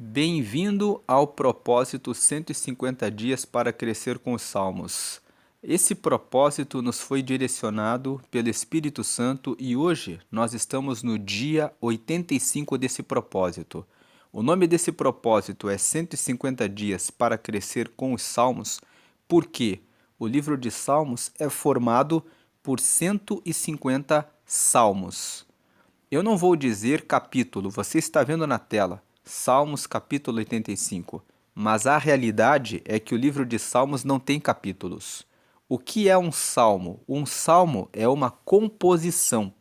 Bem-vindo ao propósito 150 dias para crescer com os Salmos. Esse propósito nos foi direcionado pelo Espírito Santo e hoje nós estamos no dia 85 desse propósito. O nome desse propósito é 150 dias para crescer com os Salmos, porque o livro de Salmos é formado por 150 salmos. Eu não vou dizer capítulo, você está vendo na tela, Salmos capítulo 85. Mas a realidade é que o livro de Salmos não tem capítulos. O que é um salmo? Um salmo é uma composição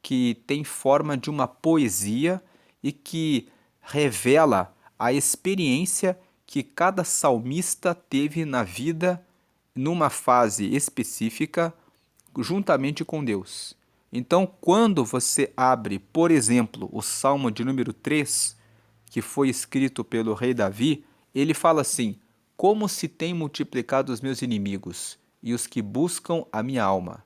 que tem forma de uma poesia e que revela a experiência que cada salmista teve na vida numa fase específica juntamente com Deus. Então, quando você abre, por exemplo, o Salmo de número 3, que foi escrito pelo rei Davi, ele fala assim: Como se têm multiplicado os meus inimigos e os que buscam a minha alma.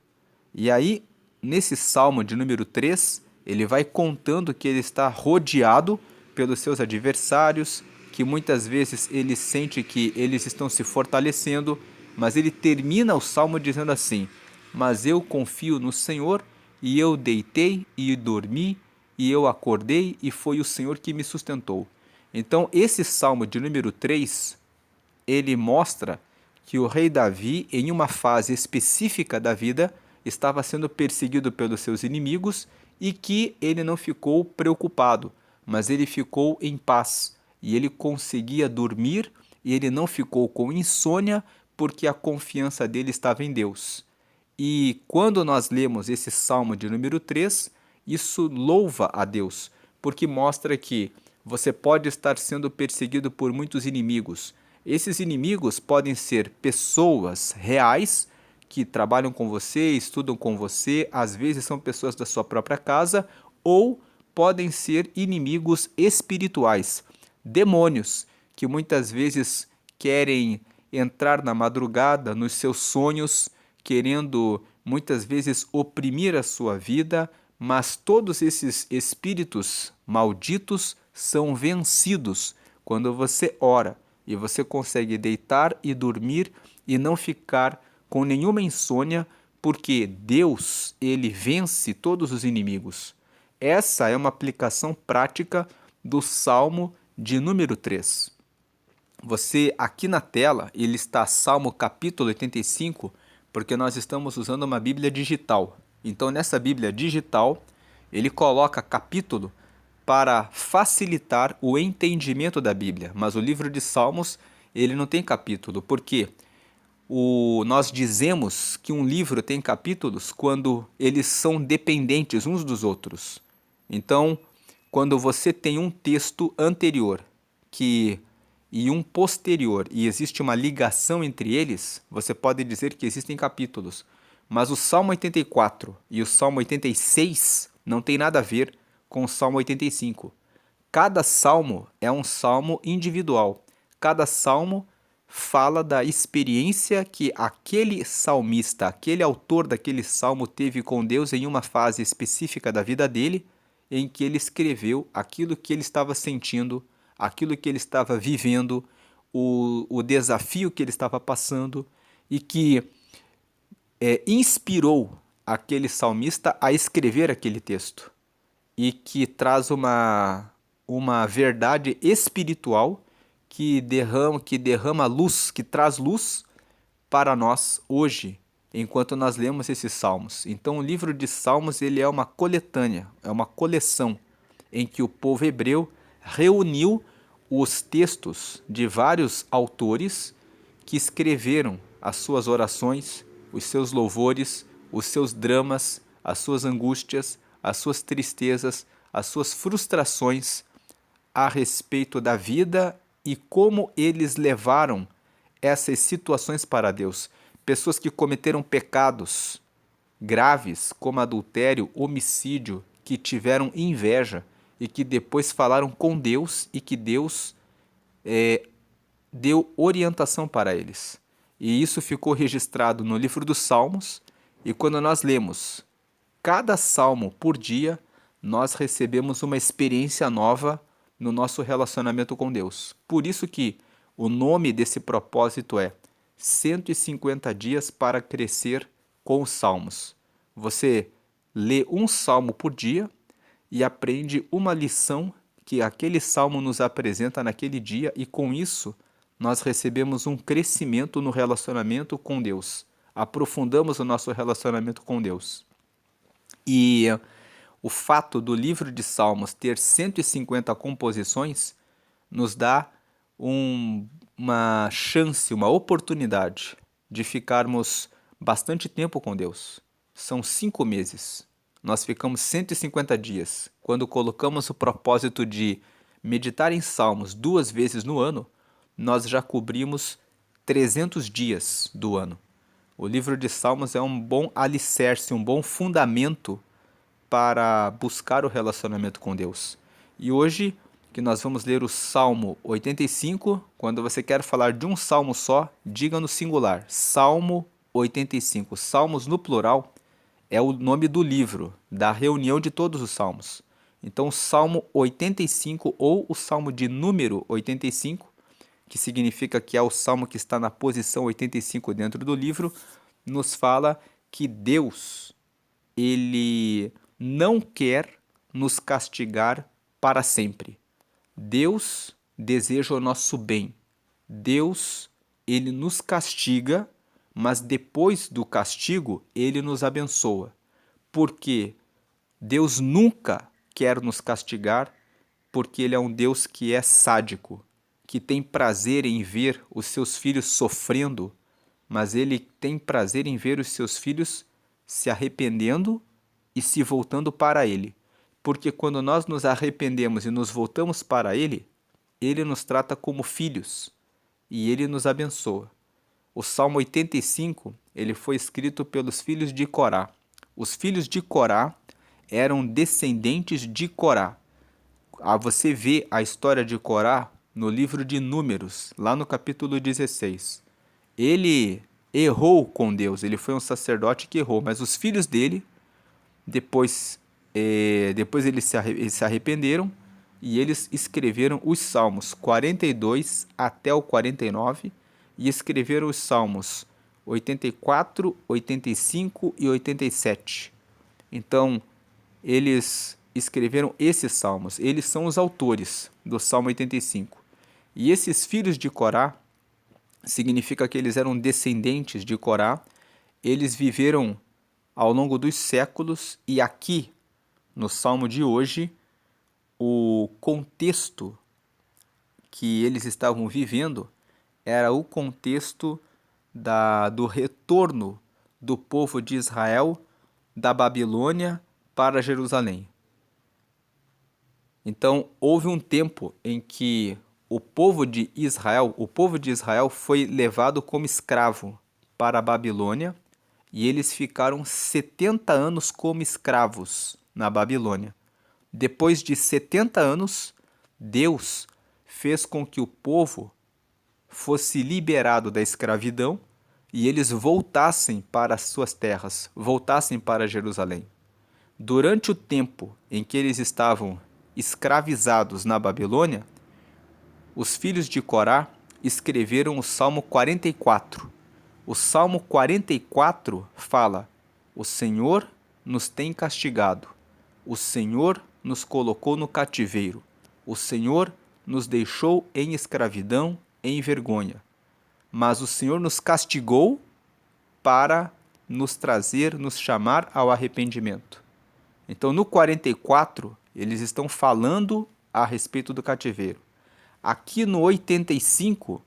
E aí, nesse Salmo de número 3, ele vai contando que ele está rodeado pelos seus adversários, que muitas vezes ele sente que eles estão se fortalecendo, mas ele termina o Salmo dizendo assim: Mas eu confio no Senhor, e eu deitei e dormi, e eu acordei, e foi o Senhor que me sustentou. Então, esse Salmo de número 3, ele mostra que o rei Davi, em uma fase específica da vida, estava sendo perseguido pelos seus inimigos e que ele não ficou preocupado, mas ele ficou em paz e ele conseguia dormir e ele não ficou com insônia porque a confiança dele estava em Deus. E quando nós lemos esse Salmo de número 3, isso louva a Deus, porque mostra que você pode estar sendo perseguido por muitos inimigos. Esses inimigos podem ser pessoas reais que trabalham com você, estudam com você, às vezes são pessoas da sua própria casa, ou podem ser inimigos espirituais, demônios, que muitas vezes querem entrar na madrugada nos seus sonhos, querendo muitas vezes oprimir a sua vida, mas todos esses espíritos malditos são vencidos quando você ora e você consegue deitar e dormir e não ficar com nenhuma insônia, porque Deus, ele vence todos os inimigos. Essa é uma aplicação prática do Salmo de número 3. Você, aqui na tela, ele está Salmo capítulo 85, porque nós estamos usando uma Bíblia digital. Então, nessa Bíblia digital, ele coloca capítulo para facilitar o entendimento da Bíblia. Mas o livro de Salmos, ele não tem capítulo, porque nós dizemos que um livro tem capítulos quando eles são dependentes uns dos outros. Então, quando você tem um texto anterior e um posterior e existe uma ligação entre eles, você pode dizer que existem capítulos. Mas o Salmo 84 e o Salmo 86 não tem nada a ver com o Salmo 85. Cada salmo é um salmo individual. Cada salmo fala da experiência que aquele salmista, aquele autor daquele salmo teve com Deus em uma fase específica da vida dele, em que ele escreveu aquilo que ele estava sentindo, aquilo que ele estava vivendo, o desafio que ele estava passando e que inspirou aquele salmista a escrever aquele texto e que traz uma verdade espiritual que derrama luz, que traz luz para nós hoje, enquanto nós lemos esses salmos. Então, o livro de Salmos ele é uma coletânea, é uma coleção em que o povo hebreu reuniu os textos de vários autores que escreveram as suas orações, os seus louvores, os seus dramas, as suas angústias, as suas tristezas, as suas frustrações a respeito da vida e como eles levaram essas situações para Deus. Pessoas que cometeram pecados graves, como adultério, homicídio, que tiveram inveja e que depois falaram com Deus e que Deus deu orientação para eles. E isso ficou registrado no livro dos Salmos, e quando nós lemos cada salmo por dia, nós recebemos uma experiência nova no nosso relacionamento com Deus. Por isso que o nome desse propósito é 150 dias para crescer com os salmos. Você lê um salmo por dia e aprende uma lição que aquele salmo nos apresenta naquele dia, e com isso nós recebemos um crescimento no relacionamento com Deus. Aprofundamos o nosso relacionamento com Deus. E o fato do livro de Salmos ter 150 composições nos dá uma chance, uma oportunidade de ficarmos bastante tempo com Deus. São 5 meses. Nós ficamos 150 dias. Quando colocamos o propósito de meditar em Salmos 2 vezes no ano, nós já cobrimos 300 dias do ano. O livro de Salmos é um bom alicerce, um bom fundamento para buscar o relacionamento com Deus. E hoje que nós vamos ler o Salmo 85, quando você quer falar de um salmo só, diga no singular, Salmo 85. Salmos no plural é o nome do livro, da reunião de todos os salmos. Então, Salmo 85 ou o Salmo de número 85, que significa que é o salmo que está na posição 85 dentro do livro, nos fala que Deus, ele não quer nos castigar para sempre. Deus deseja o nosso bem. Deus, ele nos castiga, mas depois do castigo, ele nos abençoa. Porque Deus nunca quer nos castigar, porque ele é um Deus que é sádico, que tem prazer em ver os seus filhos sofrendo, mas ele tem prazer em ver os seus filhos se arrependendo e se voltando para ele. Porque quando nós nos arrependemos e nos voltamos para ele, ele nos trata como filhos e ele nos abençoa. O Salmo 85, ele foi escrito pelos filhos de Corá. Os filhos de Corá eram descendentes de Corá. Você vê a história de Corá no livro de Números, lá no capítulo 16. Ele errou com Deus, ele foi um sacerdote que errou, mas os filhos dele, depois eles se arrependeram e eles escreveram os Salmos 42 até o 49 e escreveram os Salmos 84, 85 e 87. Então, eles escreveram esses salmos. Eles são os autores do Salmo 85. E esses filhos de Corá, significa que eles eram descendentes de Corá, eles viveram ao longo dos séculos, e aqui, no Salmo de hoje, o contexto que eles estavam vivendo era o contexto do retorno do povo de Israel da Babilônia para Jerusalém. Então, houve um tempo em que o povo de Israel foi levado como escravo para a Babilônia, e eles ficaram 70 anos como escravos na Babilônia. Depois de 70 anos, Deus fez com que o povo fosse liberado da escravidão e eles voltassem para as suas terras, voltassem para Jerusalém. Durante o tempo em que eles estavam escravizados na Babilônia, os filhos de Corá escreveram o Salmo 44. O Salmo 44 fala: o Senhor nos tem castigado, o Senhor nos colocou no cativeiro, o Senhor nos deixou em escravidão, em vergonha. Mas o Senhor nos castigou para nos trazer, nos chamar ao arrependimento. Então, no 44, eles estão falando a respeito do cativeiro. Aqui no 85,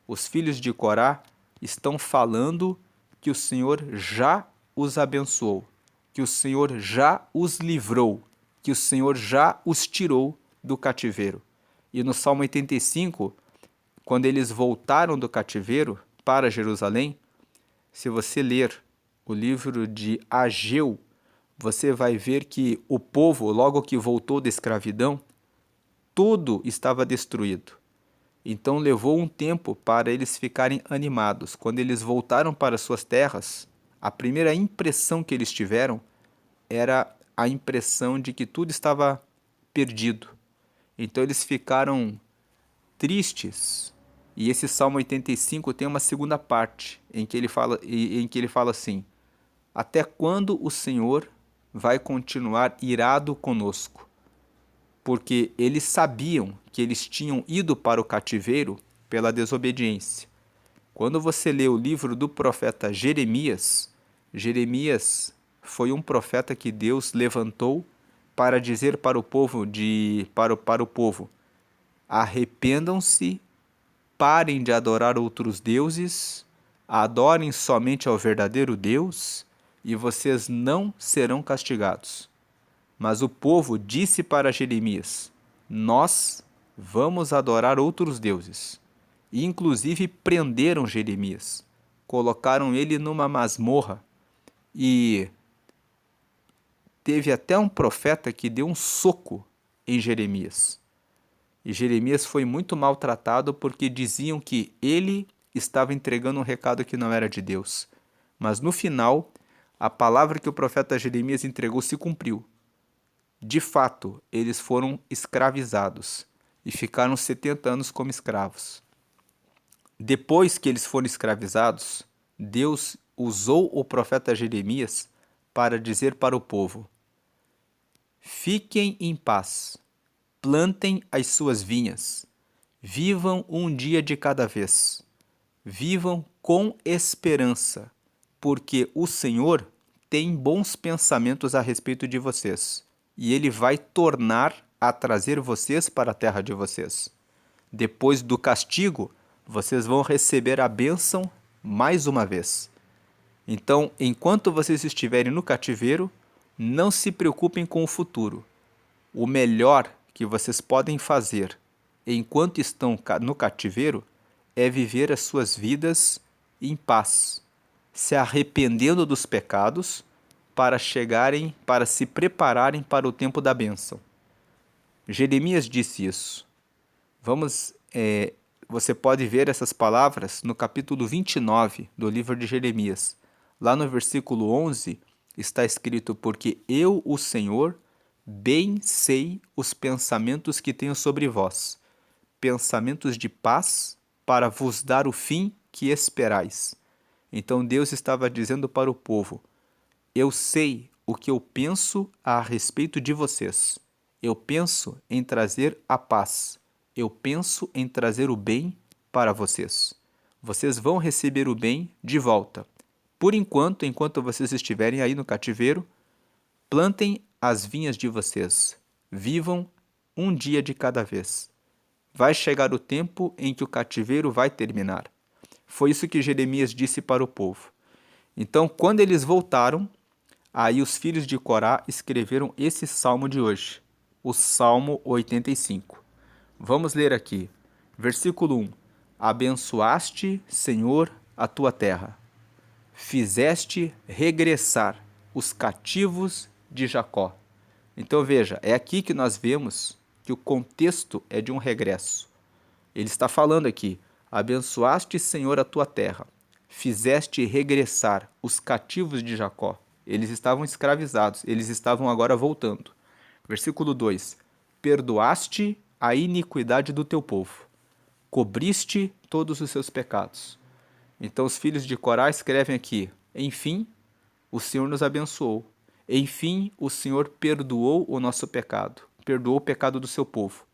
os filhos de Corá estão falando que o Senhor já os abençoou, que o Senhor já os livrou, que o Senhor já os tirou do cativeiro. E no Salmo 85, quando eles voltaram do cativeiro para Jerusalém, se você ler o livro de Ageu, você vai ver que o povo, logo que voltou da escravidão, tudo estava destruído. Então levou um tempo para eles ficarem animados. Quando eles voltaram para suas terras, a primeira impressão que eles tiveram era a impressão de que tudo estava perdido. Então eles ficaram tristes. E esse Salmo 85 tem uma segunda parte em que ele fala assim: até quando o Senhor vai continuar irado conosco? Porque eles sabiam que eles tinham ido para o cativeiro pela desobediência. Quando você lê o livro do profeta Jeremias, Jeremias foi um profeta que Deus levantou para dizer para o povo: arrependam-se, parem de adorar outros deuses, adorem somente ao verdadeiro Deus, e vocês não serão castigados. Mas o povo disse para Jeremias: nós vamos adorar outros deuses. E inclusive prenderam Jeremias, colocaram ele numa masmorra e teve até um profeta que deu um soco em Jeremias. E Jeremias foi muito maltratado porque diziam que ele estava entregando um recado que não era de Deus. Mas no final, a palavra que o profeta Jeremias entregou se cumpriu. De fato, eles foram escravizados e ficaram 70 anos como escravos. Depois que eles foram escravizados, Deus usou o profeta Jeremias para dizer para o povo: fiquem em paz, plantem as suas vinhas, vivam um dia de cada vez, vivam com esperança, porque o Senhor tem bons pensamentos a respeito de vocês, e Ele vai tornar a trazer vocês para a terra de vocês. Depois do castigo, vocês vão receber a bênção mais uma vez. Então, enquanto vocês estiverem no cativeiro, não se preocupem com o futuro. O melhor que vocês podem fazer enquanto estão no cativeiro é viver as suas vidas em paz, se arrependendo dos pecados para se prepararem para o tempo da bênção. Jeremias disse isso. Você pode ver essas palavras no capítulo 29 do livro de Jeremias. Lá no versículo 11 está escrito: porque eu, o Senhor, bem sei os pensamentos que tenho sobre vós, pensamentos de paz, para vos dar o fim que esperais. Então Deus estava dizendo para o povo: eu sei o que eu penso a respeito de vocês. Eu penso em trazer a paz. Eu penso em trazer o bem para vocês. Vocês vão receber o bem de volta. Por enquanto, enquanto vocês estiverem aí no cativeiro, plantem as vinhas de vocês. Vivam um dia de cada vez. Vai chegar o tempo em que o cativeiro vai terminar. Foi isso que Jeremias disse para o povo. Então, quando eles voltaram, aí os filhos de Corá escreveram esse salmo de hoje, o Salmo 85. Vamos ler aqui, versículo 1. Abençoaste, Senhor, a tua terra. Fizeste regressar os cativos de Jacó. Então veja, é aqui que nós vemos que o contexto é de um regresso. Ele está falando aqui: abençoaste, Senhor, a tua terra. Fizeste regressar os cativos de Jacó. Eles estavam escravizados, eles estavam agora voltando. Versículo 2: perdoaste a iniquidade do teu povo, cobriste todos os seus pecados. Então os filhos de Corá escrevem aqui: enfim, o Senhor nos abençoou. Enfim, o Senhor perdoou o nosso pecado, perdoou o pecado do seu povo,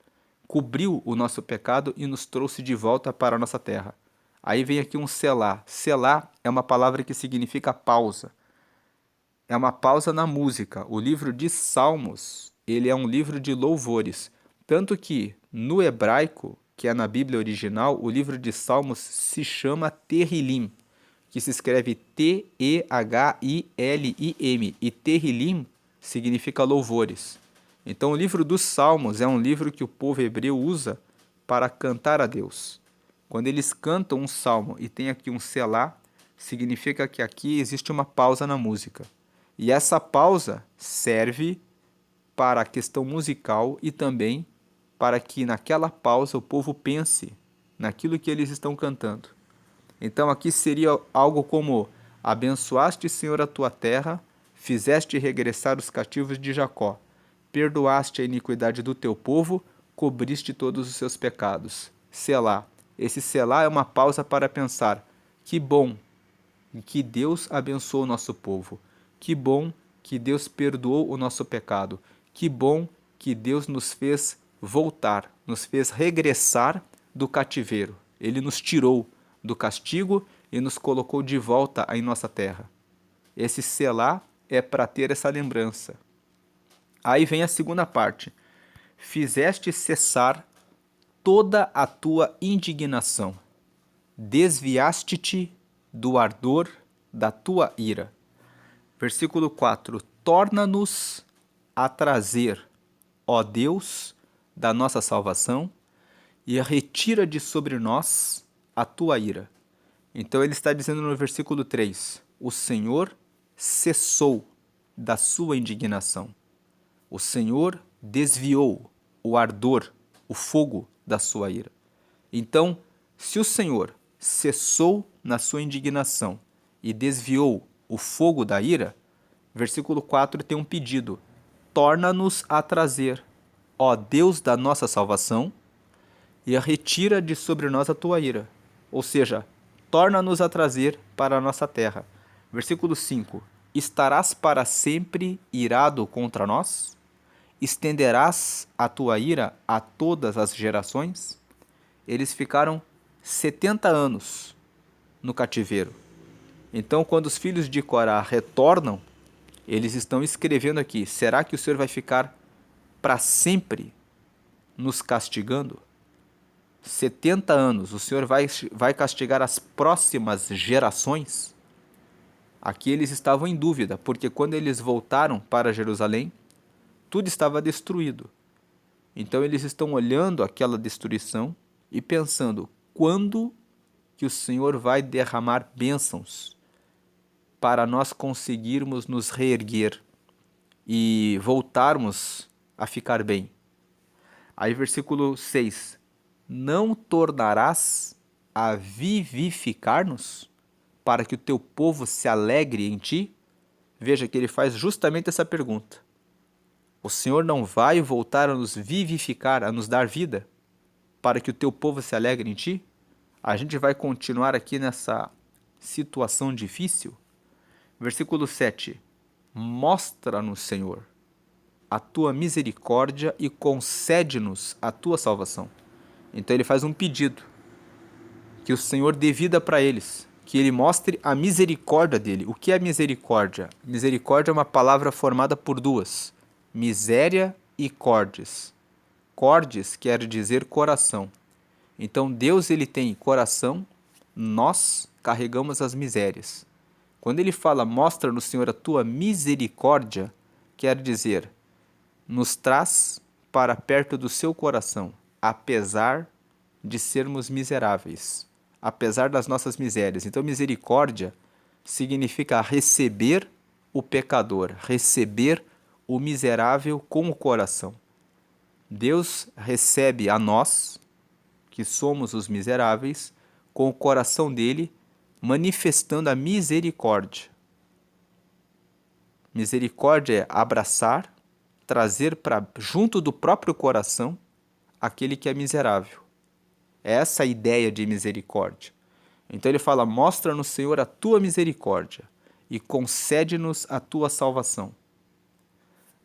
cobriu o nosso pecado e nos trouxe de volta para a nossa terra. Aí vem aqui um selá. Selá é uma palavra que significa pausa. É uma pausa na música. O livro de Salmos, ele é um livro de louvores. Tanto que, no hebraico, que é na Bíblia original, o livro de Salmos se chama Terrilim, que se escreve T-E-H-I-L-I-M. E Terrilim significa louvores. Então, o livro dos Salmos é um livro que o povo hebreu usa para cantar a Deus. Quando eles cantam um salmo e tem aqui um selá, significa que aqui existe uma pausa na música. E essa pausa serve para a questão musical e também para que naquela pausa o povo pense naquilo que eles estão cantando. Então aqui seria algo como: abençoaste, Senhor, a tua terra, fizeste regressar os cativos de Jacó, perdoaste a iniquidade do teu povo, cobriste todos os seus pecados. Selá. Esse selá é uma pausa para pensar: que bom que Deus abençoou o nosso povo. Que bom que Deus perdoou o nosso pecado. Que bom que Deus nos fez voltar, nos fez regressar do cativeiro. Ele nos tirou do castigo e nos colocou de volta em nossa terra. Esse selá é para ter essa lembrança. Aí vem a segunda parte. Fizeste cessar toda a tua indignação. Desviaste-te do ardor da tua ira. Versículo 4. Torna-nos a trazer, ó Deus, da nossa salvação, e retira de sobre nós a tua ira. Então ele está dizendo no versículo 3, o Senhor cessou da sua indignação. O Senhor desviou o ardor, o fogo da sua ira. Então, se o Senhor cessou na sua indignação e desviou o fogo da ira, versículo 4 tem um pedido: torna-nos a trazer, ó Deus da nossa salvação, e retira de sobre nós a tua ira. Ou seja, torna-nos a trazer para a nossa terra. Versículo 5: estarás para sempre irado contra nós? Estenderás a tua ira a todas as gerações? Eles ficaram 70 anos no cativeiro. Então, quando os filhos de Corá retornam, eles estão escrevendo aqui: será que o Senhor vai ficar para sempre nos castigando? 70 anos, o Senhor vai castigar as próximas gerações? Aqui eles estavam em dúvida, porque quando eles voltaram para Jerusalém, tudo estava destruído. Então eles estão olhando aquela destruição e pensando: quando que o Senhor vai derramar bênçãos para nós conseguirmos nos reerguer e voltarmos a ficar bem? Aí versículo 6: não tornarás a vivificar-nos para que o teu povo se alegre em ti? Veja que ele faz justamente essa pergunta. O Senhor não vai voltar a nos vivificar, a nos dar vida, para que o teu povo se alegre em ti? A gente vai continuar aqui nessa situação difícil? Versículo 7. Mostra-nos, Senhor, a tua misericórdia e concede-nos a tua salvação. Então ele faz um pedido, que o Senhor dê vida para eles, que ele mostre a misericórdia dele. O que é misericórdia? Misericórdia é uma palavra formada por duas: miséria e cordes. Cordes quer dizer coração. Então Deus ele tem coração, nós carregamos as misérias. Quando ele fala mostra-nos, Senhor, a tua misericórdia, quer dizer nos traz para perto do seu coração, apesar de sermos miseráveis, apesar das nossas misérias. Então misericórdia significa receber o pecador, receber o miserável com o coração. Deus recebe a nós, que somos os miseráveis, com o coração dele, manifestando a misericórdia. Misericórdia é abraçar, trazer para junto do próprio coração aquele que é miserável. É essa a ideia de misericórdia. Então ele fala: mostra-nos, Senhor, a tua misericórdia e concede-nos a tua salvação.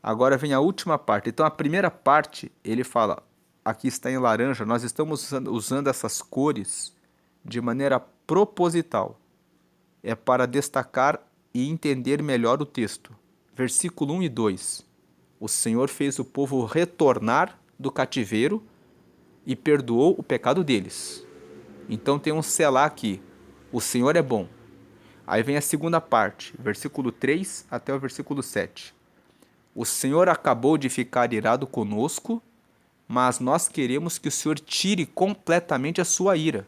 Agora vem a última parte. Então a primeira parte, ele fala, aqui está em laranja, nós estamos usando essas cores de maneira proposital. É para destacar e entender melhor o texto. Versículo 1 e 2. O Senhor fez o povo retornar do cativeiro e perdoou o pecado deles. Então tem um selá aqui. O Senhor é bom. Aí vem a segunda parte, versículo 3 até o versículo 7. O Senhor acabou de ficar irado conosco, mas nós queremos que o Senhor tire completamente a sua ira.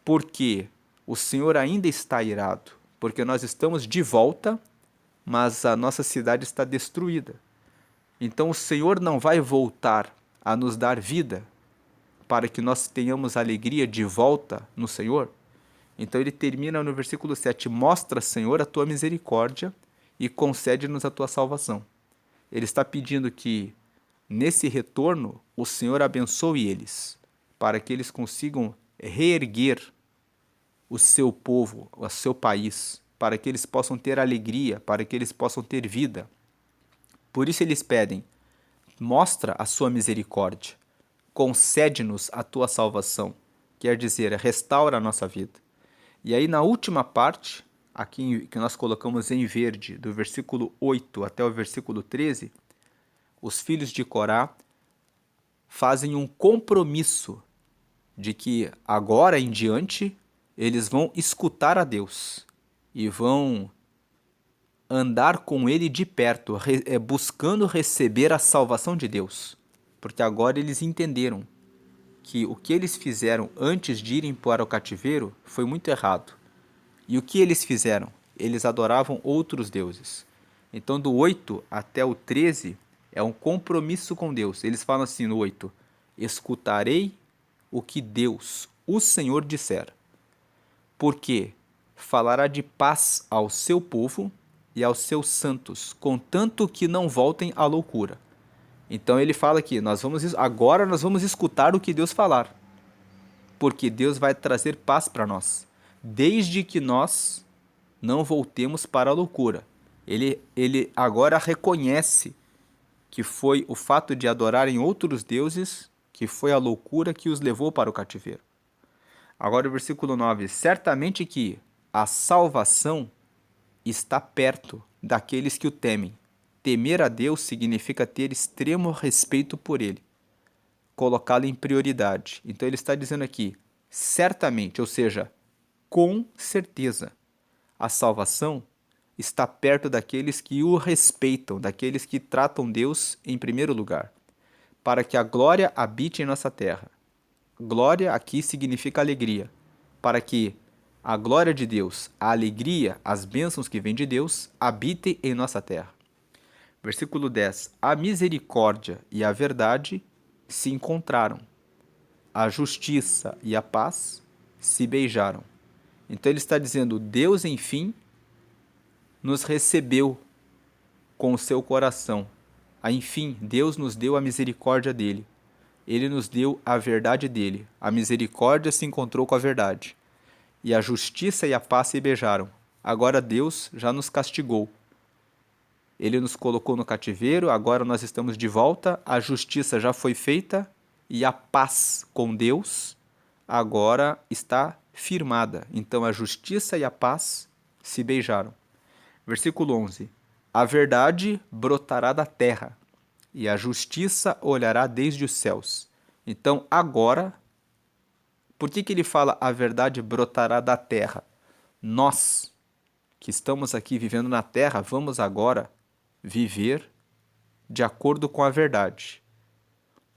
Porque o Senhor ainda está irado, porque nós estamos de volta, mas a nossa cidade está destruída. Então o Senhor não vai voltar a nos dar vida para que nós tenhamos alegria de volta no Senhor. Então ele termina no versículo 7, mostra, Senhor, a tua misericórdia e concede-nos a tua salvação. Ele está pedindo que nesse retorno, o Senhor abençoe eles, para que eles consigam reerguer o seu povo, o seu país, para que eles possam ter alegria, para que eles possam ter vida. Por isso eles pedem: mostra a sua misericórdia, concede-nos a tua salvação, quer dizer, restaura a nossa vida. E aí na última parte, aqui que nós colocamos em verde, do versículo 8 até o versículo 13, os filhos de Corá fazem um compromisso de que agora em diante eles vão escutar a Deus e vão andar com ele de perto, buscando receber a salvação de Deus. Porque agora eles entenderam que o que eles fizeram antes de irem para o cativeiro foi muito errado. E o que eles fizeram? Eles adoravam outros deuses. Então, do 8 até o 13 é um compromisso com Deus. Eles falam assim no 8: escutarei o que Deus, o Senhor, disser, porque falará de paz ao seu povo e aos seus santos, contanto que não voltem à loucura. Então ele fala aqui, agora nós vamos escutar o que Deus falar, porque Deus vai trazer paz para nós, desde que nós não voltemos para a loucura. Ele agora reconhece que foi o fato de adorarem outros deuses que foi a loucura que os levou para o cativeiro. Agora o versículo 9: certamente que a salvação está perto daqueles que o temem. Temer a Deus significa ter extremo respeito por ele, colocá-lo em prioridade. Então ele está dizendo aqui, certamente, ou seja, com certeza, a salvação está perto daqueles que o respeitam, daqueles que tratam Deus em primeiro lugar, para que a glória habite em nossa terra. Glória aqui significa alegria, para que a glória de Deus, a alegria, as bênçãos que vêm de Deus, habitem em nossa terra. Versículo 10. A misericórdia e a verdade se encontraram. A justiça e a paz se beijaram. Então ele está dizendo, Deus, enfim, nos recebeu com o seu coração. Enfim, Deus nos deu a misericórdia dele. Ele nos deu a verdade dele. A misericórdia se encontrou com a verdade. E a justiça e a paz se beijaram. Agora Deus já nos castigou. Ele nos colocou no cativeiro, agora nós estamos de volta, a justiça já foi feita e a paz com Deus agora está firmada. Então a justiça e a paz se beijaram. Versículo 11. A verdade brotará da terra e a justiça olhará desde os céus. Então agora, por que ele fala a verdade brotará da terra? Nós, que estamos aqui vivendo na terra, vamos agora viver de acordo com a verdade.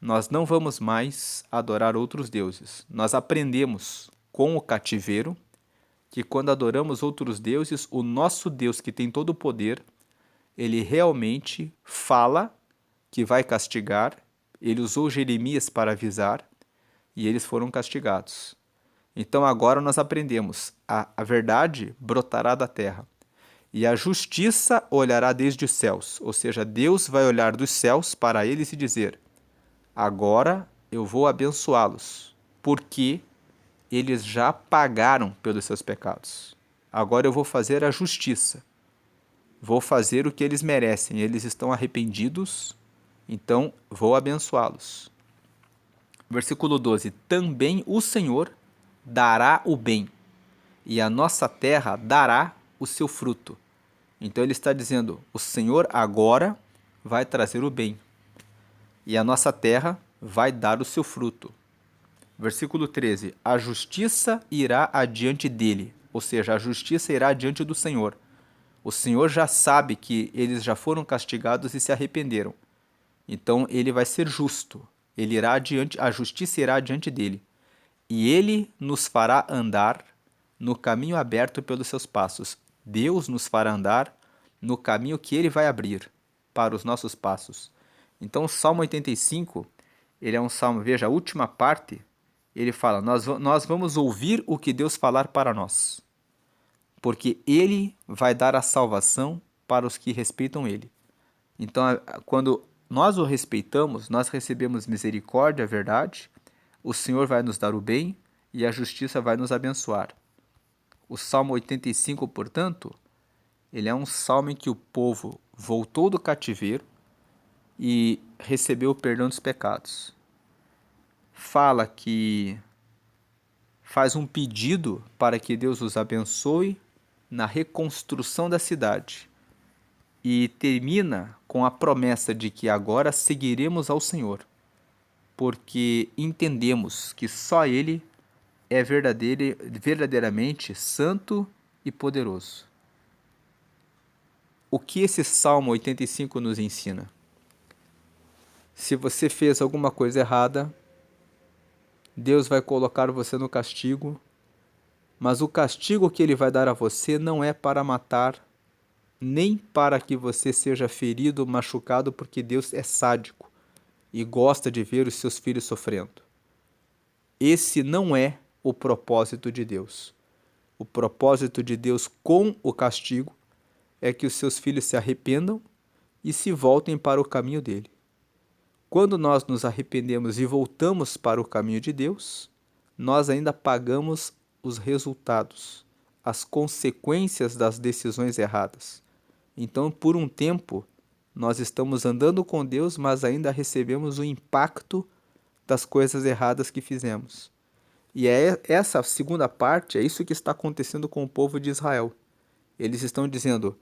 Nós não vamos mais adorar outros deuses. Nós aprendemos com o cativeiro que quando adoramos outros deuses, o nosso Deus, que tem todo o poder, ele realmente fala que vai castigar. Ele usou Jeremias para avisar e eles foram castigados. Então agora nós aprendemos, a verdade brotará da terra e a justiça olhará desde os céus, ou seja, Deus vai olhar dos céus para eles e dizer, agora eu vou abençoá-los, porque eles já pagaram pelos seus pecados. Agora eu vou fazer a justiça, vou fazer o que eles merecem, eles estão arrependidos, então vou abençoá-los. Versículo 12, também o Senhor dará o bem, e a nossa terra dará o seu fruto. Então ele está dizendo, o Senhor agora vai trazer o bem, e a nossa terra vai dar o seu fruto. Versículo 13, a justiça irá adiante dele, ou seja, a justiça irá adiante do Senhor. O Senhor já sabe que eles já foram castigados e se arrependeram. Então ele vai ser justo, ele irá adiante, a justiça irá adiante dele. E ele nos fará andar no caminho aberto pelos seus passos. Deus nos fará andar no caminho que ele vai abrir para os nossos passos. Então o Salmo 85, ele é um salmo, veja, a última parte, ele fala, nós vamos ouvir o que Deus falar para nós, porque ele vai dar a salvação para os que respeitam ele. Então, quando nós o respeitamos, nós recebemos misericórdia, a verdade, o Senhor vai nos dar o bem e a justiça vai nos abençoar. O Salmo 85, portanto, ele é um salmo em que o povo voltou do cativeiro e recebeu o perdão dos pecados. Fala que faz um pedido para que Deus os abençoe na reconstrução da cidade e termina com a promessa de que agora seguiremos ao Senhor, porque entendemos que só Ele é verdadeiramente santo e poderoso. O que esse Salmo 85 nos ensina? Se você fez alguma coisa errada, Deus vai colocar você no castigo, mas o castigo que Ele vai dar a você não é para matar, nem para que você seja ferido, machucado, porque Deus é sádico e gosta de ver os seus filhos sofrendo. Esse não é o propósito de Deus. O propósito de Deus com o castigo é que os seus filhos se arrependam e se voltem para o caminho dele. Quando nós nos arrependemos e voltamos para o caminho de Deus, nós ainda pagamos os resultados, as consequências das decisões erradas. Então, por um tempo, nós estamos andando com Deus, mas ainda recebemos o impacto das coisas erradas que fizemos. E essa segunda parte, é isso que está acontecendo com o povo de Israel. Eles estão dizendo: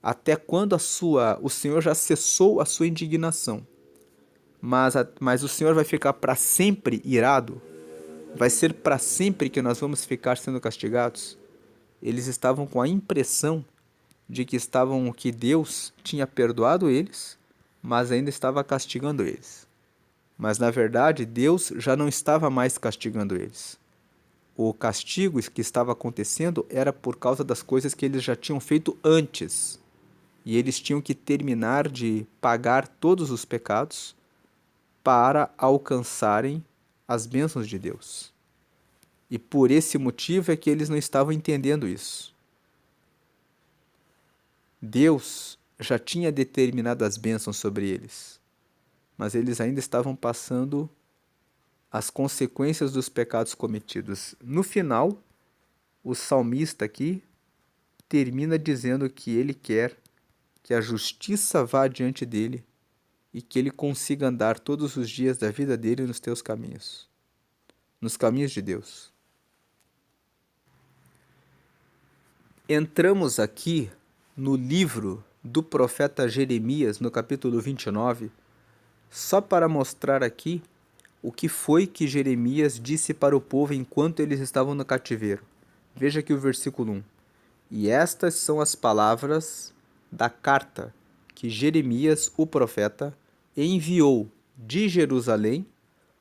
até quando o Senhor já cessou a sua indignação? Mas o Senhor vai ficar para sempre irado? Vai ser para sempre que nós vamos ficar sendo castigados? Eles estavam com a impressão de que Deus tinha perdoado eles, mas ainda estava castigando eles. Mas na verdade, Deus já não estava mais castigando eles. O castigo que estava acontecendo era por causa das coisas que eles já tinham feito antes. E eles tinham que terminar de pagar todos os pecados para alcançarem as bênçãos de Deus. E por esse motivo é que eles não estavam entendendo isso. Deus já tinha determinado as bênçãos sobre eles, mas eles ainda estavam passando as consequências dos pecados cometidos. No final, o salmista aqui termina dizendo que ele quer que a justiça vá diante dele e que ele consiga andar todos os dias da vida dele nos teus caminhos, nos caminhos de Deus. Entramos aqui no livro do profeta Jeremias, no capítulo 29, só para mostrar aqui o que foi que Jeremias disse para o povo enquanto eles estavam no cativeiro. Veja aqui o versículo 1. E estas são as palavras da carta que Jeremias, o profeta, enviou de Jerusalém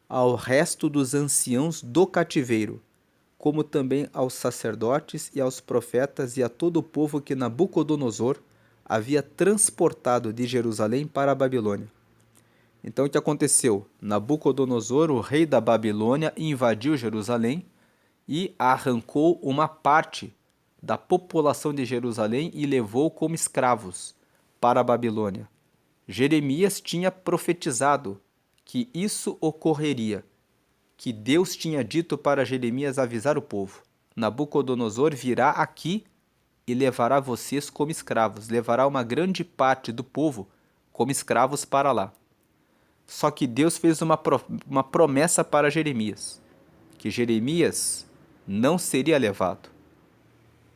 ao resto dos anciãos do cativeiro, como também aos sacerdotes e aos profetas e a todo o povo que Nabucodonosor havia transportado de Jerusalém para a Babilônia. Então o que aconteceu? Nabucodonosor, o rei da Babilônia, invadiu Jerusalém e arrancou uma parte da população de Jerusalém e levou como escravos para a Babilônia. Jeremias tinha profetizado que isso ocorreria, que Deus tinha dito para Jeremias avisar o povo: Nabucodonosor virá aqui e levará vocês como escravos, levará uma grande parte do povo como escravos para lá. Só que Deus fez uma promessa para Jeremias, que Jeremias não seria levado,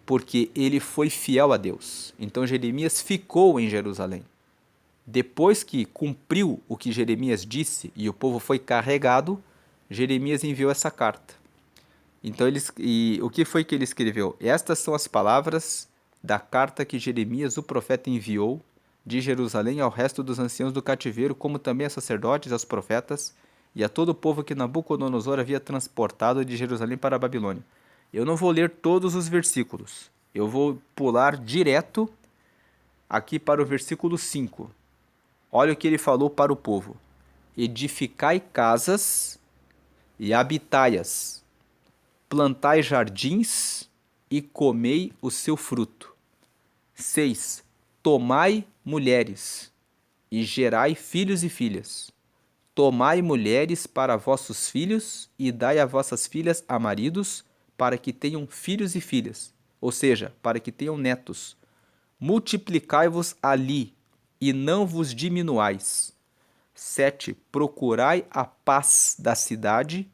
porque ele foi fiel a Deus. Então Jeremias ficou em Jerusalém. Depois que cumpriu o que Jeremias disse e o povo foi carregado, Jeremias enviou essa carta. Então o que foi que ele escreveu? Estas são as palavras da carta que Jeremias, o profeta, enviou de Jerusalém ao resto dos anciãos do cativeiro, como também a sacerdotes, aos profetas e a todo o povo que Nabucodonosor havia transportado de Jerusalém para a Babilônia. Eu não vou ler todos os versículos. Eu vou pular direto aqui para o versículo 5. Olha o que ele falou para o povo: edificai casas e habitai-as, plantai jardins e comei o seu fruto. 6. Tomai mulheres e gerai filhos e filhas. Tomai mulheres para vossos filhos e dai a vossas filhas a maridos, para que tenham filhos e filhas, ou seja, para que tenham netos. Multiplicai-vos ali e não vos diminuais. 7. Procurai a paz da cidade,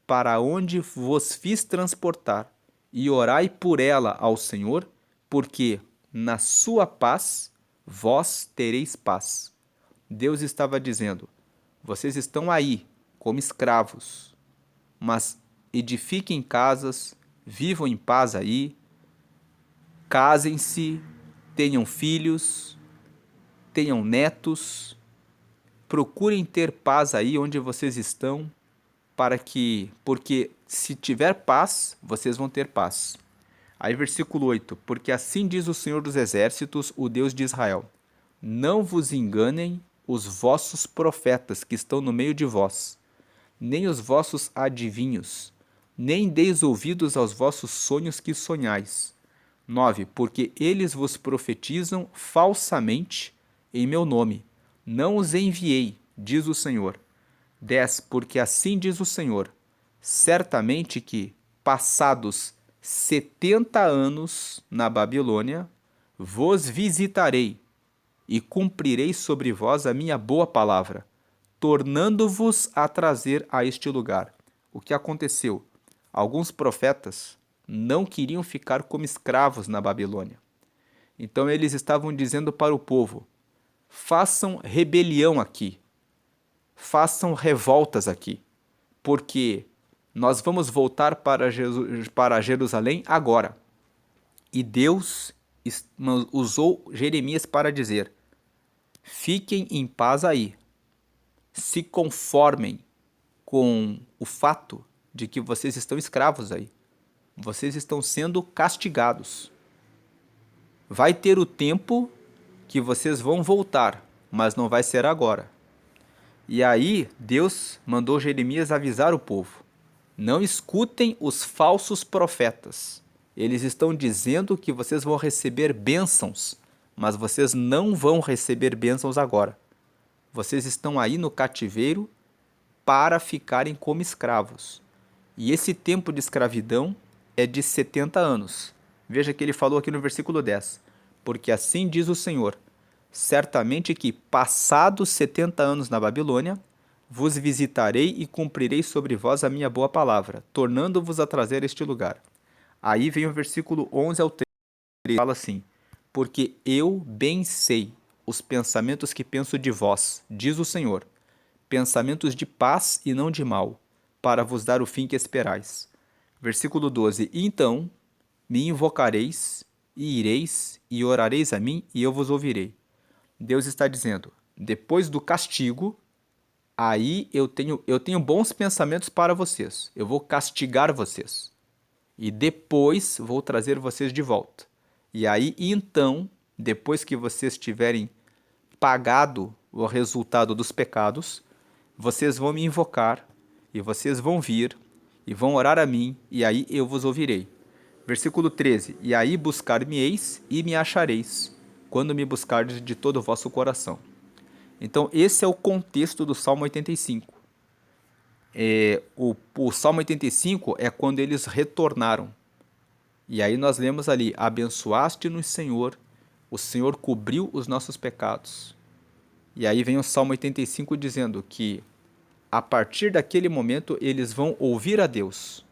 para onde vos fiz transportar, e orai por ela ao Senhor, porque na sua paz vós tereis paz. Deus estava dizendo: vocês estão aí como escravos, mas edifiquem casas, vivam em paz aí, casem-se, tenham filhos, tenham netos, procurem ter paz aí onde vocês estão, porque se tiver paz, vocês vão ter paz. Aí versículo 8, porque assim diz o Senhor dos Exércitos, o Deus de Israel: não vos enganem os vossos profetas que estão no meio de vós, nem os vossos adivinhos, nem deis ouvidos aos vossos sonhos que sonhais. 9. Porque eles vos profetizam falsamente em meu nome. Não os enviei, diz o Senhor. 10. Porque assim diz o Senhor: certamente que, passados 70 anos na Babilônia, vos visitarei e cumprirei sobre vós a minha boa palavra, tornando-vos a trazer a este lugar. O que aconteceu? Alguns profetas não queriam ficar como escravos na Babilônia. Então eles estavam dizendo para o povo: façam rebelião aqui, façam revoltas aqui, porque nós vamos voltar para Jerusalém agora. E Deus usou Jeremias para dizer: fiquem em paz aí, se conformem com o fato de que vocês estão escravos aí. Vocês estão sendo castigados. Vai ter o tempo que vocês vão voltar, mas não vai ser agora. E aí Deus mandou Jeremias avisar o povo: não escutem os falsos profetas. Eles estão dizendo que vocês vão receber bênçãos, mas vocês não vão receber bênçãos agora. Vocês estão aí no cativeiro para ficarem como escravos. E esse tempo de escravidão é de 70 anos. Veja que ele falou aqui no versículo 10. Porque assim diz o Senhor: certamente que, passados 70 anos na Babilônia, vos visitarei e cumprirei sobre vós a minha boa palavra, tornando-vos a trazer este lugar. Aí vem o versículo 11 ao 13, fala assim: porque eu bem sei os pensamentos que penso de vós, diz o Senhor, pensamentos de paz e não de mal, para vos dar o fim que esperais. Versículo 12: então me invocareis, e ireis, e orareis a mim, e eu vos ouvirei. Deus está dizendo: depois do castigo, aí eu tenho bons pensamentos para vocês. Eu vou castigar vocês. E depois vou trazer vocês de volta. E aí, então, depois que vocês tiverem pagado o resultado dos pecados, vocês vão me invocar, e vocês vão vir, e vão orar a mim, e aí eu vos ouvirei. Versículo 13: e aí buscar-me-eis e me achareis, quando me buscardes de todo o vosso coração. Então, esse é o contexto do Salmo 85. O Salmo 85 é quando eles retornaram. E aí nós lemos ali: abençoaste-nos, Senhor, o Senhor cobriu os nossos pecados. E aí vem o Salmo 85 dizendo que, a partir daquele momento, eles vão ouvir a Deus,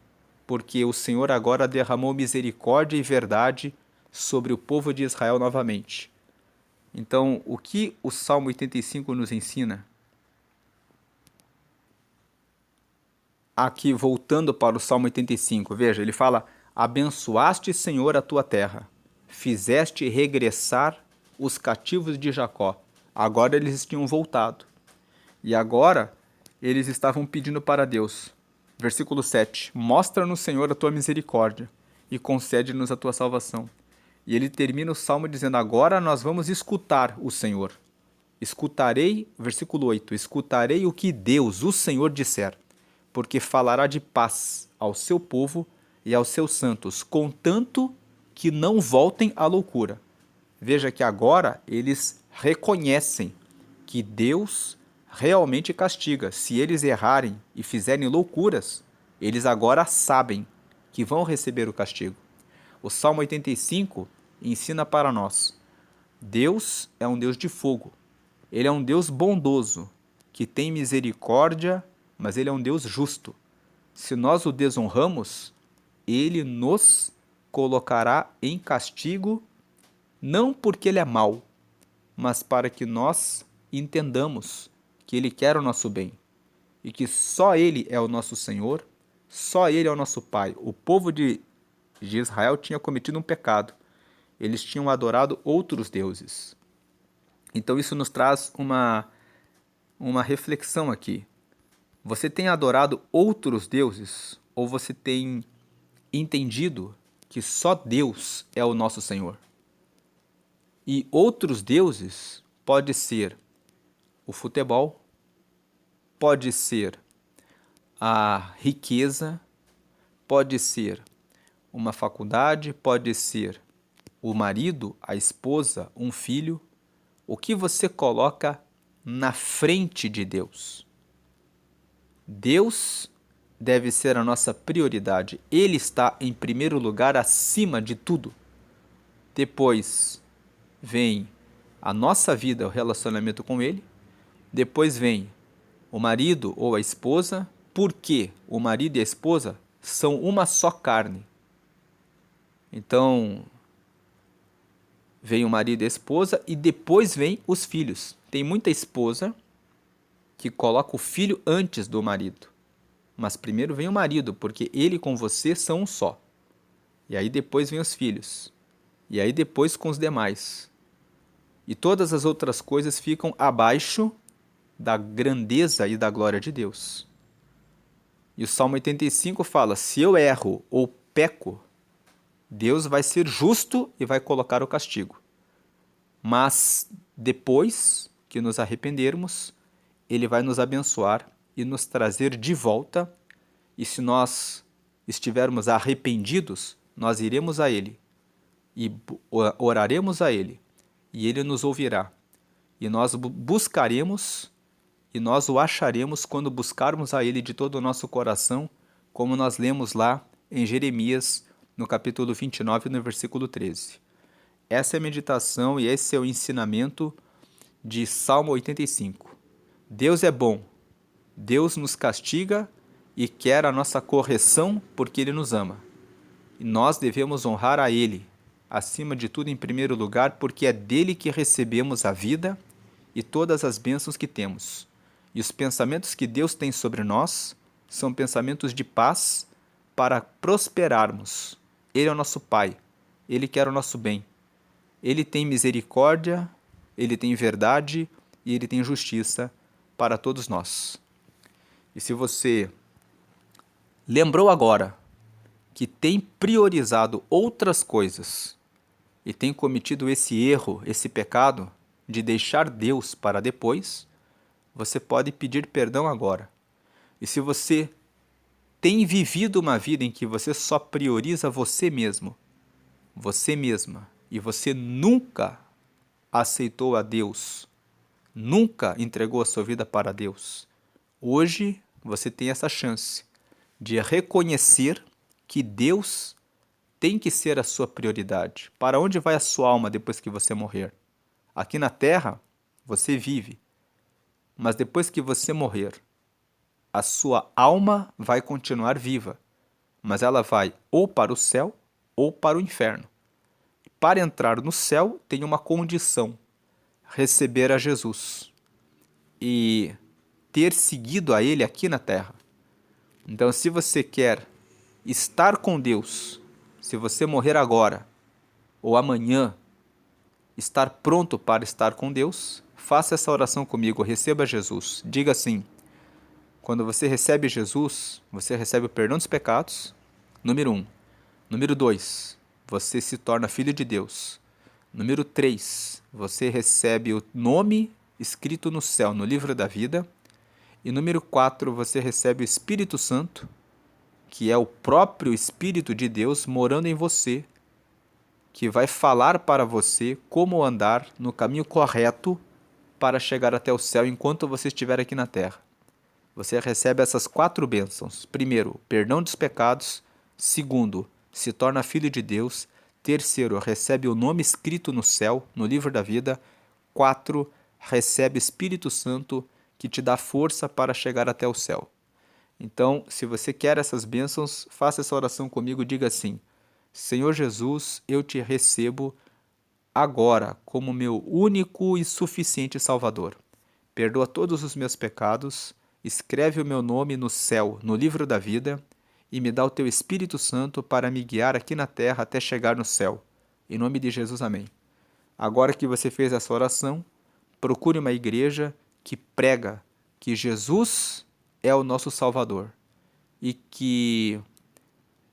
porque o Senhor agora derramou misericórdia e verdade sobre o povo de Israel novamente. Então, o que o Salmo 85 nos ensina? Aqui, voltando para o Salmo 85, veja, ele fala: abençoaste, Senhor, a tua terra, fizeste regressar os cativos de Jacó. Agora eles tinham voltado. E agora eles estavam pedindo para Deus. Versículo 7. Mostra-nos, Senhor, a tua misericórdia e concede-nos a tua salvação. E ele termina o salmo dizendo: agora nós vamos escutar o Senhor. Escutarei, versículo 8, escutarei o que Deus, o Senhor, disser, porque falará de paz ao seu povo e aos seus santos, contanto que não voltem à loucura. Veja que agora eles reconhecem que Deus realmente castiga. Se eles errarem e fizerem loucuras, eles agora sabem que vão receber o castigo. O Salmo 85 ensina para nós: Deus é um Deus de fogo. Ele é um Deus bondoso, que tem misericórdia, mas ele é um Deus justo. Se nós o desonramos, ele nos colocará em castigo, não porque ele é mau, mas para que nós entendamos que ele quer o nosso bem e que só ele é o nosso Senhor, só ele é o nosso Pai. O povo de Israel tinha cometido um pecado. Eles tinham adorado outros deuses. Então isso nos traz uma reflexão aqui. Você tem adorado outros deuses ou você tem entendido que só Deus é o nosso Senhor? E outros deuses pode ser o futebol, pode ser a riqueza, pode ser uma faculdade, pode ser o marido, a esposa, um filho. O que você coloca na frente de Deus? Deus deve ser a nossa prioridade. Ele está em primeiro lugar, acima de tudo. Depois vem a nossa vida, o relacionamento com Ele. Depois vem o marido ou a esposa, porque o marido e a esposa são uma só carne. Então, vem o marido e a esposa e depois vem os filhos. Tem muita esposa que coloca o filho antes do marido. Mas primeiro vem o marido, porque ele com você são um só. E aí depois vem os filhos. E aí depois com os demais. E todas as outras coisas ficam abaixo da grandeza e da glória de Deus. E o Salmo 85 fala: se eu erro ou peco, Deus vai ser justo e vai colocar o castigo. Mas depois que nos arrependermos, Ele vai nos abençoar e nos trazer de volta. E se nós estivermos arrependidos, nós iremos a Ele e oraremos a Ele, e Ele nos ouvirá. E nós buscaremos e nós o acharemos quando buscarmos a Ele de todo o nosso coração, como nós lemos lá em Jeremias, no capítulo 29, no versículo 13. Essa é a meditação e esse é o ensinamento de Salmo 85. Deus é bom, Deus nos castiga e quer a nossa correção porque Ele nos ama. E nós devemos honrar a Ele, acima de tudo, em primeiro lugar, porque é dele que recebemos a vida e todas as bênçãos que temos. E os pensamentos que Deus tem sobre nós são pensamentos de paz para prosperarmos. Ele é o nosso Pai, Ele quer o nosso bem. Ele tem misericórdia, Ele tem verdade e Ele tem justiça para todos nós. E se você lembrou agora que tem priorizado outras coisas e tem cometido esse erro, esse pecado de deixar Deus para depois, você pode pedir perdão agora. E se você tem vivido uma vida em que você só prioriza você mesmo, você mesma, e você nunca aceitou a Deus, nunca entregou a sua vida para Deus, hoje você tem essa chance de reconhecer que Deus tem que ser a sua prioridade. Para onde vai a sua alma depois que você morrer? Aqui na terra, você vive, mas depois que você morrer, a sua alma vai continuar viva, mas ela vai ou para o céu ou para o inferno. Para entrar no céu, tem uma condição: receber a Jesus e ter seguido a Ele aqui na terra. Então, se você quer estar com Deus, se você morrer agora ou amanhã, estar pronto para estar com Deus, faça essa oração comigo: receba Jesus. Diga assim: quando você recebe Jesus, você recebe o perdão dos pecados, número 1. Número 2, você se torna filho de Deus. Número 3, você recebe o nome escrito no céu, no livro da vida. E número 4, você recebe o Espírito Santo, que é o próprio Espírito de Deus morando em você, que vai falar para você como andar no caminho correto para chegar até o céu enquanto você estiver aqui na terra. Você recebe essas 4 bênçãos. Primeiro, perdão dos pecados. Segundo, se torna filho de Deus. Terceiro, recebe o nome escrito no céu, no livro da vida. 4, recebe Espírito Santo, que te dá força para chegar até o céu. Então, se você quer essas bênçãos, faça essa oração comigo, diga assim: Senhor Jesus, eu te recebo agora como meu único e suficiente Salvador. Perdoa todos os meus pecados, escreve o meu nome no céu, no livro da vida, e me dá o teu Espírito Santo para me guiar aqui na terra até chegar no céu. Em nome de Jesus, amém. Agora que você fez essa oração, procure uma igreja que prega que Jesus é o nosso Salvador e que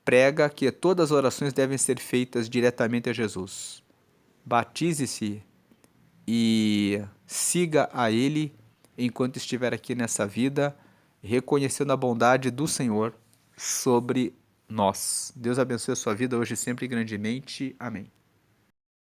prega que todas as orações devem ser feitas diretamente a Jesus. Batize-se e siga a Ele enquanto estiver aqui nessa vida, reconhecendo a bondade do Senhor sobre nós. Deus abençoe a sua vida hoje e sempre grandemente. Amém.